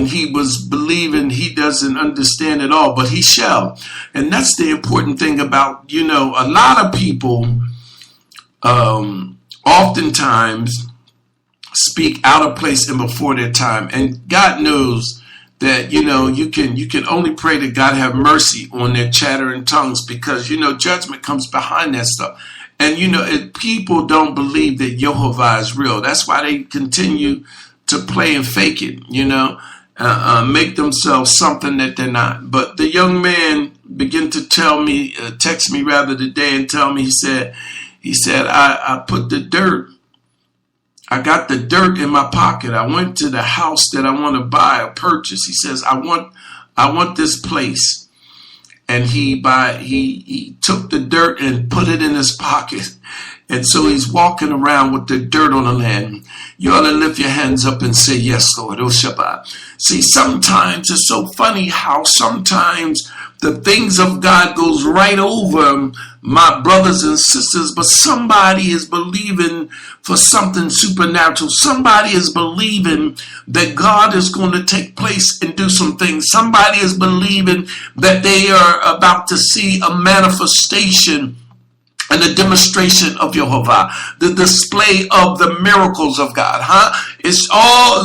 and he was believing he doesn't understand it all, but he shall. And that's the important thing about, a lot of people oftentimes speak out of place and before their time. And God knows that, you can only pray that God have mercy on their chattering tongues, because, judgment comes behind that stuff. And, people don't believe that YEHOVAH is real. That's why they continue to play and fake it, make themselves something that they're not. But the young man began to text me rather today and tell me, he said, I put the dirt. I got the dirt in my pocket. I went to the house that I want to buy or purchase. He says, I want this place. And he took the dirt and put it in his pocket. And so he's walking around with the dirt on the land. You ought to lift your hands up and say, yes, Lord. Oh, Shabbat. See, sometimes it's so funny how sometimes the things of God goes right over my brothers and sisters, but somebody is believing for something supernatural. Somebody is believing that God is going to take place and do some things. Somebody is believing that they are about to see a manifestation and the demonstration of YEHOVAH, the display of the miracles of God, It's all,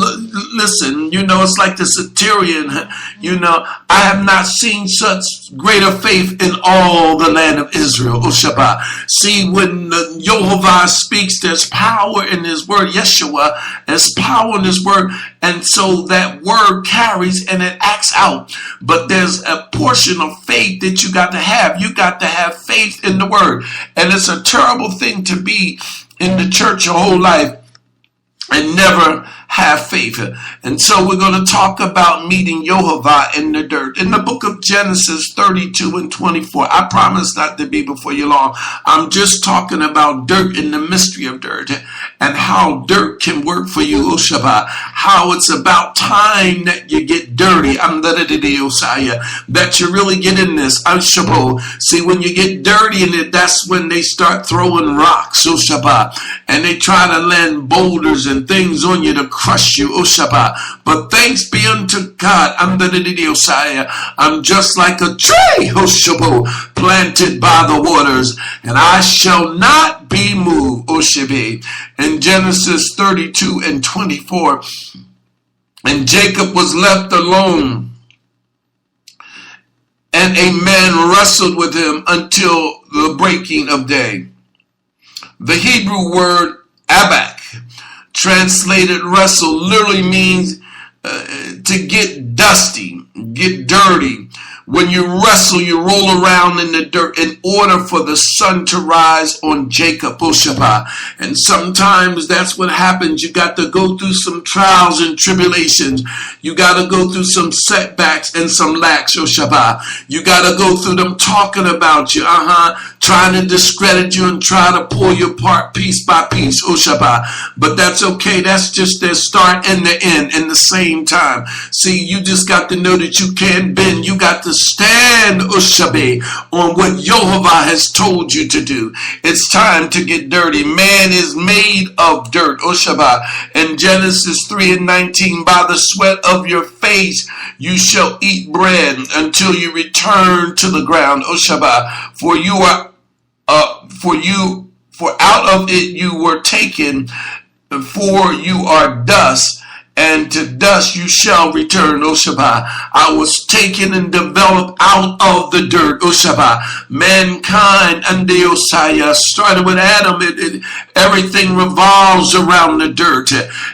listen, it's like the Syrian, I have not seen such greater faith in all the land of Israel, O Shabbat. See, when YEHOVAH speaks, there's power in his word, Yeshua, there's power in his word, and so that word carries and it acts out. But there's a portion of faith that you got to have. You got to have faith in the word. And it's a terrible thing to be in the church your whole life and never have faith. And so we're going to talk about meeting YEHOVAH in the dirt. In the book of Genesis 32 and 24, I promise not to be before you long. I'm just talking about dirt and the mystery of dirt and how dirt can work for you, Shabbat. How it's about time that you get dirty, that you really get in this. See, when you get dirty in it, that's when they start throwing rocks, Shabbat, and they try to land boulders and things on you to crush you, Shabbat. But thanks be unto God, I'm just like a tree, Shabbat, planted by the waters, and I shall not be moved, Shabbat. In Genesis 32 and 24, and Jacob was left alone, and a man wrestled with him until the breaking of day. The Hebrew word abak, translated wrestle, literally means to get dusty, get dirty. When you wrestle, you roll around in the dirt in order for the sun to rise on Jacob, Shabbat. And sometimes that's what happens. You got to go through some trials and tribulations. You got to go through some setbacks and some lacks, Shabbat. You got to go through them talking about you, trying to discredit you and try to pull you apart piece by piece, Shabbat. But that's okay. That's just their start and the end in the same time. See, you just got to know that you can't bend. You got to stand, Ushabe, on what YEHOVAH has told you to do. It's time to get dirty. Man is made of dirt, Ushabah. In Genesis 3 and 19, by the sweat of your face you shall eat bread until you return to the ground, Ushabah. For out of it you were taken, for you are dust, and to dust you shall return, O Shabbat. I was taken and developed out of the dirt, O Shabbat. Mankind and the Osiah started with Adam. Everything revolves around the dirt.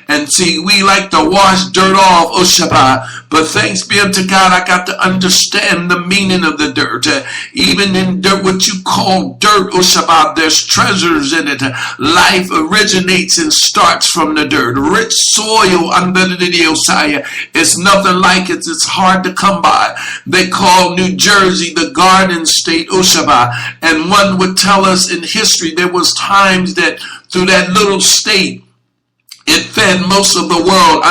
And see, we like to wash dirt off, O Shabbat. But thanks be unto God, I got to understand the meaning of the dirt. Even in dirt, what you call dirt, O Shabbat, there's treasures in it. Life originates and starts from the dirt. Rich soil under the Osiah. It's nothing like it. It's hard to come by. They call New Jersey the Garden State, O Shabbat. And one would tell us in history there was times that through that little state, It fed most of the world.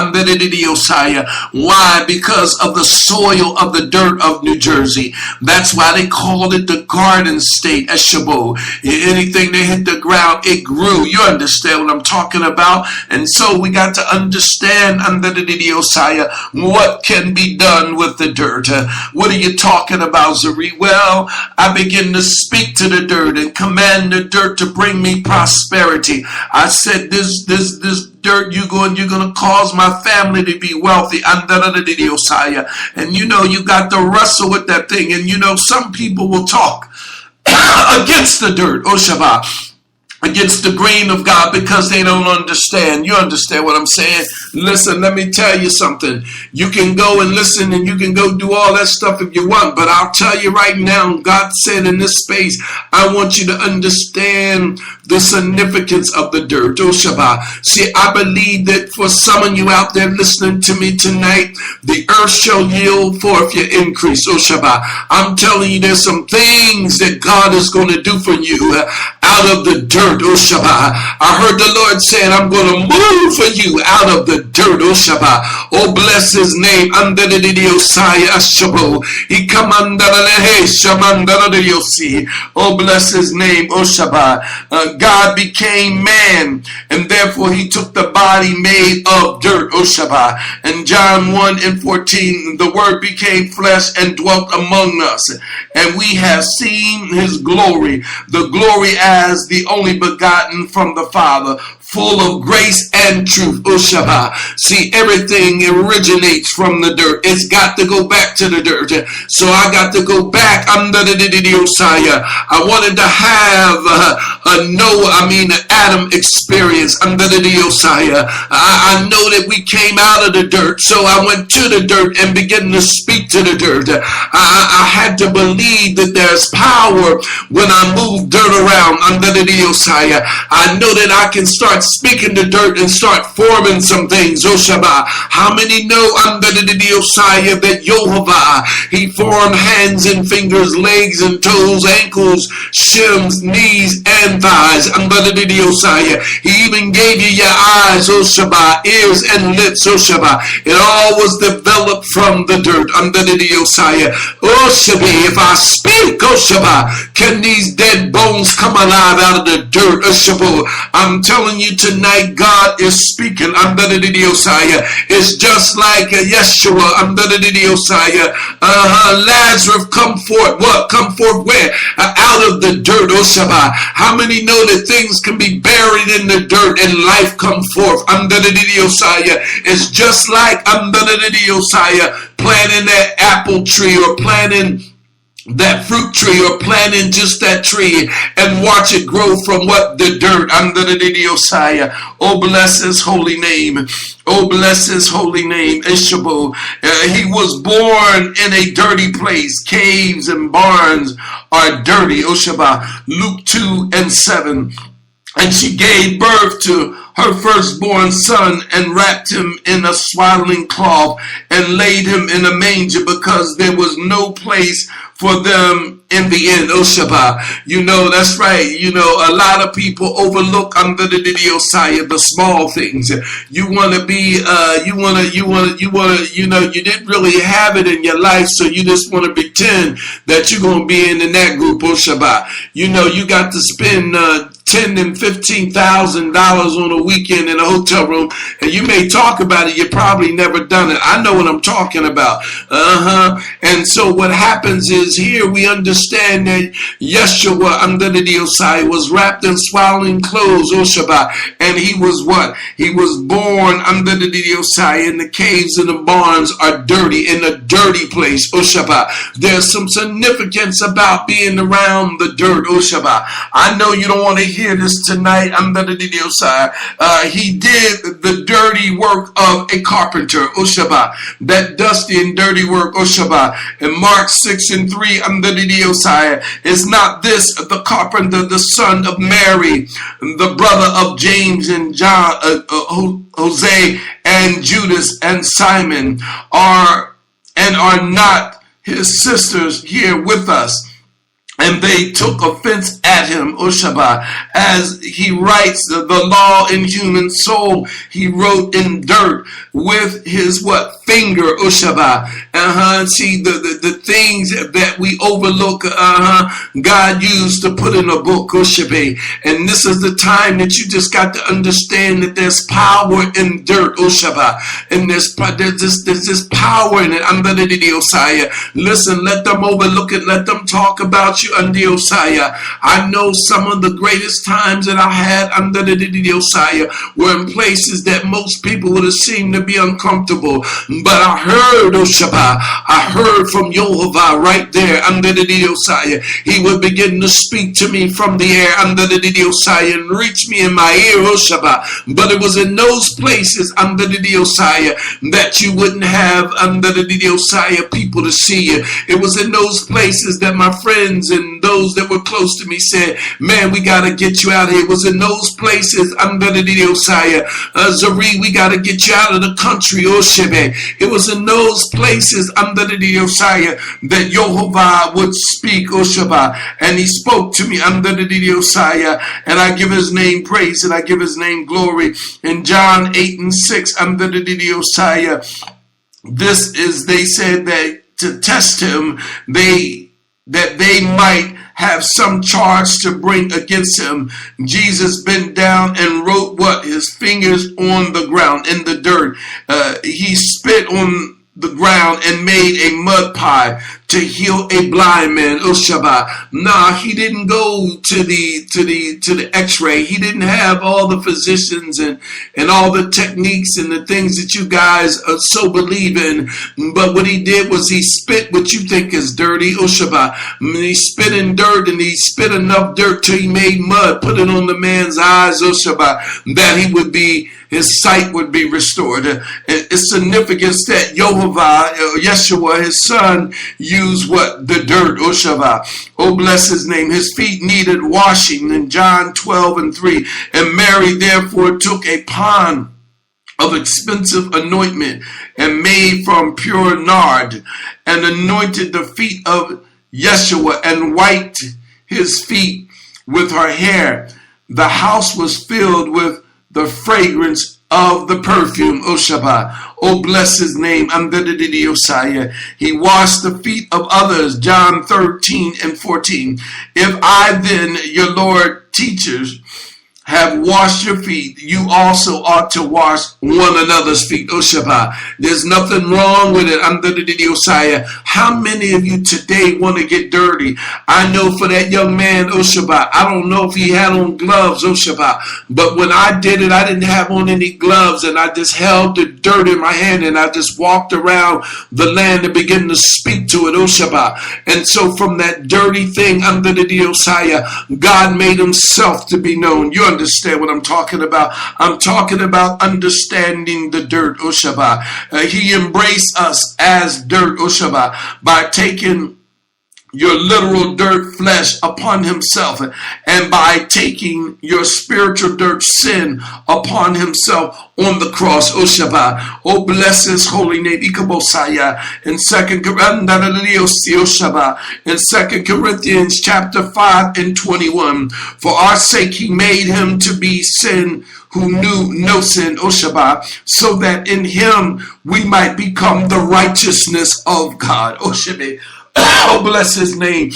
Why? Because of the soil of the dirt of New Jersey. That's why they called it the Garden State, Eshabo. Anything that hit the ground, it grew. You understand what I'm talking about? And so we got to understand what can be done with the dirt. What are you talking about, Zari? Well, I begin to speak to the dirt and command the dirt to bring me prosperity. I said, this dirt, you're going to cause my family to be wealthy. And you got to wrestle with that thing. And some people will talk against the dirt, against the grain of God, because they don't understand. You understand what I'm saying? Listen, let me tell you something. You can go and listen and you can go do all that stuff if you want, but I'll tell you right now, God said in this space, I want you to understand the significance of the dirt. See, I believe that for some of you out there listening to me tonight, the earth shall yield forth your increase. I'm telling you, there's some things that God is going to do for you out of the dirt. I heard the Lord saying, I'm going to move for you out of the dirt. Oh, bless his name. Oh, bless his name. God became man, and therefore he took the body made of dirt. And John 1:14, the word became flesh and dwelt among us, and we have seen his glory, the glory as the only begotten from the Father, full of grace and truth. See, everything originates from the dirt. It's got to go back to the dirt. So I got to go back under the Osiah. I wanted to have an Adam experience under the Osiah. I know that we came out of the dirt, so I went to the dirt and began to speak to the dirt. I had to believe that there's power when I move dirt around under the Osiah. I know that I can start speaking to dirt and start forming some things. How many know under the Osiah that YEHOVAH, he formed hands and fingers, legs and toes, ankles, shins, knees, and thighs under the Osiah. He even gave you your eyes, ears and lips. It all was developed from the dirt under the Osiah. If I speak, can these dead bones come alive out of the dirt? I'm telling you tonight, God is speaking under the Osiah. It's just like Yeshua under the Osiah. Lazarus, come forth. What? Come forth where? Out of the dirt. How many know that things can be buried in the dirt and life come forth under the Osiah? It's just like under the Osiah, planting that apple tree or planting that fruit tree or planting just that tree and watch it grow from what? The dirt under the Osiah. Oh, bless his holy name. Oh, bless his holy name. Ishabo. He was born in a dirty place. Caves and barns are dirty. Oshaba. Luke 2:7. And she gave birth to her firstborn son and wrapped him in a swaddling cloth and laid him in a manger because there was no place for them in the end. That's right. A lot of people overlook under the Osiah the small things. You want to be, you didn't really have it in your life, so you just want to pretend that you're going to be in that group. You got to spend $10,000 and $15,000 on a weekend in a hotel room, and you may talk about it. You probably never done it. I know what I'm talking about. And so what happens is here we understand that Yeshua under the Osiah was wrapped in swaddling clothes, and he was what? He was born under the Osiah, and the caves and the barns are dirty, in a dirty place. There's some significance about being around the dirt. I know you don't want to hear this tonight under the Osiah. He did the dirty work of a carpenter. That dusty and dirty work. In Mark 6:3 under the Osiah, is not this the carpenter, the son of Mary, the brother of James and John, Jose and Judas and Simon, are not his sisters here with us? And they took offense at him, Oshaba, as he writes the law in human soul. He wrote in dirt with his finger, Oshaba. See the things that we overlook. God used to put in a book, Oshabe. And this is the time that you just got to understand that there's power in dirt, Oshaba, and there's this power in it. Under the Osiah. Listen, let them overlook it. Let them talk about you. Under Osiah. I know some of the greatest times that I had under the Osiah were in places that most people would have seemed to be uncomfortable. But I heard Oshaba. I heard from YEHOVAH right there under the Osiah. He would begin to speak to me from the air under the Osiah and reach me in my ear, Oshaba. But it was in those places under the Osiah that you wouldn't have under the Osiah people to see you. It was in those places that my friends and those that were close to me said, man, we got to get you out of here. It was in those places under the Osiah, Zari, we got to get you out of the country, Oshebe. It was in those places under the Osiah that YEHOVAH would speak, Oshaba, and he spoke to me under the Osiah, and I give his name praise and I give his name glory. In John 8:6 under the Osiah, this is, they said that to test him, that they might have some charge to bring against him. Jesus bent down and wrote his fingers on the ground in the dirt. He spit on the ground and made a mud pie to heal a blind man, Oshaba. Nah, he didn't go to the x-ray. He didn't have all the physicians and all the techniques and the things that you guys so believe in. But what he did was he spit what you think is dirty, Oshaba. He spit in dirt, and he spit enough dirt till he made mud, put it on the man's eyes, Oshaba, that his sight would be restored. It's significant that YEHOVAH, Yeshua, his son, used the dirt, Oshava. Oh, bless his name. His feet needed washing in John 12:3. And Mary therefore took a pound of expensive anointment and made from pure nard and anointed the feet of Yeshua and wiped his feet with her hair. The house was filled with the fragrance of the perfume, Oshaba. Oh, bless his name. Under the Osiah. He washed the feet of others, John 13:14. If I then, your Lord teachers, have washed your feet, you also ought to wash one another's feet. Oshaba. There's nothing wrong with it under the Osiah. How many of you today want to get dirty? I know for that young man, Oshaba, I don't know if he had on gloves, Oshaba, but when I did it, I didn't have on any gloves, and I just held the dirt in my hand and I just walked around the land and began to speak to it, Oshaba. And so from that dirty thing under the Osiah, God made himself to be known. You understand what I'm talking about? I'm talking about understanding the dirt, Oshaba. He embraced us as dirt, Oshaba, by taking your literal dirt flesh upon himself, and by taking your spiritual dirt sin upon himself on the cross, Oshaba. Oh, bless his holy name. In 2 Corinthians chapter 5:21, for our sake he made him to be sin who knew no sin, Oshaba, so that in him we might become the righteousness of God, Oshabe. Oh, bless his name.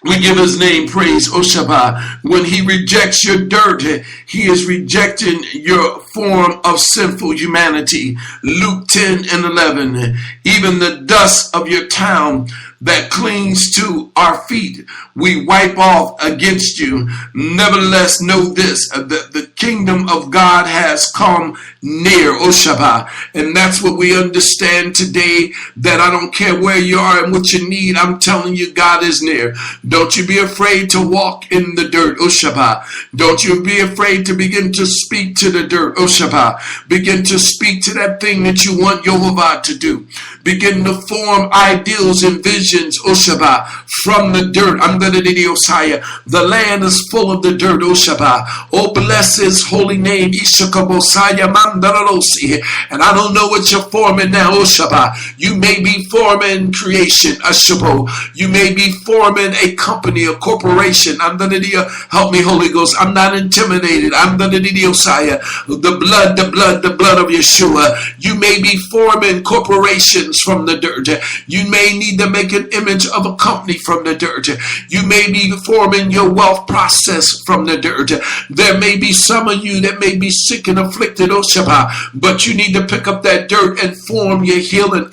We give his name praise, Oshaba. When he rejects your dirt, he is rejecting your form of sinful humanity. Luke 10:11. Even the dust of your town that clings to our feet, we wipe off against you. Nevertheless, know this, that the kingdom of God has come near, Oshaba. And that's what we understand today, that I don't care where you are and what you need, I'm telling you, God is near. Don't you be afraid to walk in the dirt, Oshaba. Don't you be afraid to begin to speak to the dirt, Oh Shabbat. Begin to speak to that thing that you want Yehovah to do. Begin to form ideals and visions, oh Shabbat, from the dirt. The land is full of the dirt, oh Shabbat. Oh, bless his holy name. And I don't know what you're forming now, oh Shabbat. You may be forming creation, Ashabo. You may be forming a company, a corporation. Help me, Holy Ghost. I'm not intimidated. The blood of Yeshua. You may be forming corporations from the dirt. You may need to make an image of a company from the dirt. You may be forming your wealth process from the dirt. There may be some of you that may be sick and afflicted, oh Shabbat, but you need to pick up that dirt and form your healing.